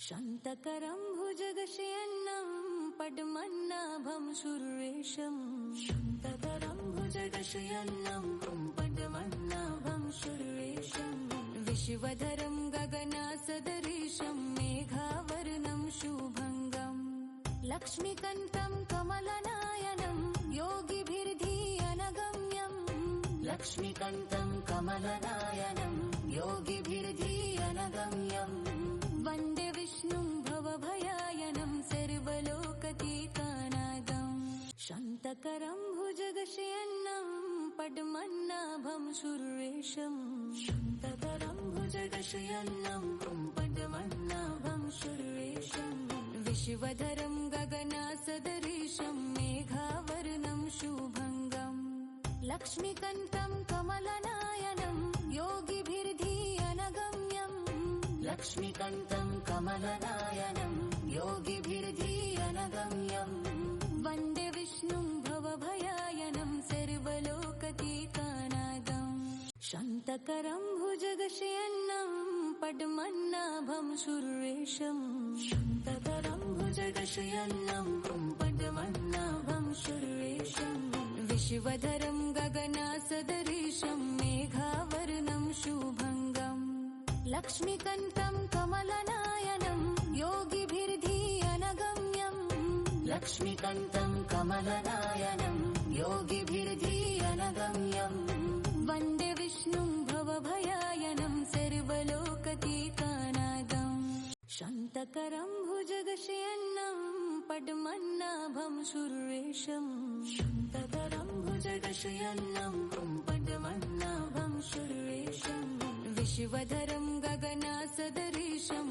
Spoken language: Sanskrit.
शान्तकरं भुजगशयनं पद्मनाभं सुरेशं शान्तकरं भुजगशयनं पद्मनाभं सुरेशं विश्वधरं गगनसदृशं मेघावर्णं शुभंगं लक्ष्मीकान्तं कमलनयनं योगिभिर्धियनगम्यं लक्ष्मीकान्तं कमलनयनं योगिभिर्धियनगम्यं वन्दे विष्णुं भवभयायनं सर्वलोकतीतानादं शान्तकरं भुजगशयनं पद्मनाभं सुरेशं शान्तकरं भुजगशयनं पद्मनाभं सुरेशं विश्वधरं गगनसदृशं मेघावर्णं शुभंगं लक्ष्मीकान्तं कमलनयनं योगिभिर्धियनगम्यं लक्ष्मीकान्तं कमलनयनं योगिभिर्धियनगम्यं वन्दे विष्णुं भवभयायनं सर्वलोकतीतानादं शान्तकरं भुजगशयनं पद्मनाभं सुरेशं शान्तकरं भुजगशयनं पद्मनाभं सुरेशं विश्वधरं गगनसदृशं मेघावर्णं शुभंगं लक्ष्मीकान्तं कमलनयनं योगिभिर्धियनगम्यं लक्ष्मीकान्तं कमलनयनं योगिभिर्धियनगम्यं वन्दे विष्णुं भवभयायनं सर्वलोकतीतानादं शान्तकरं भुजगशयनं पद्मनाभं सुरेशं शान्तकरं भुजगशयनं पद्मनाभं सुरेशं विश्वधरं गगनसदृशं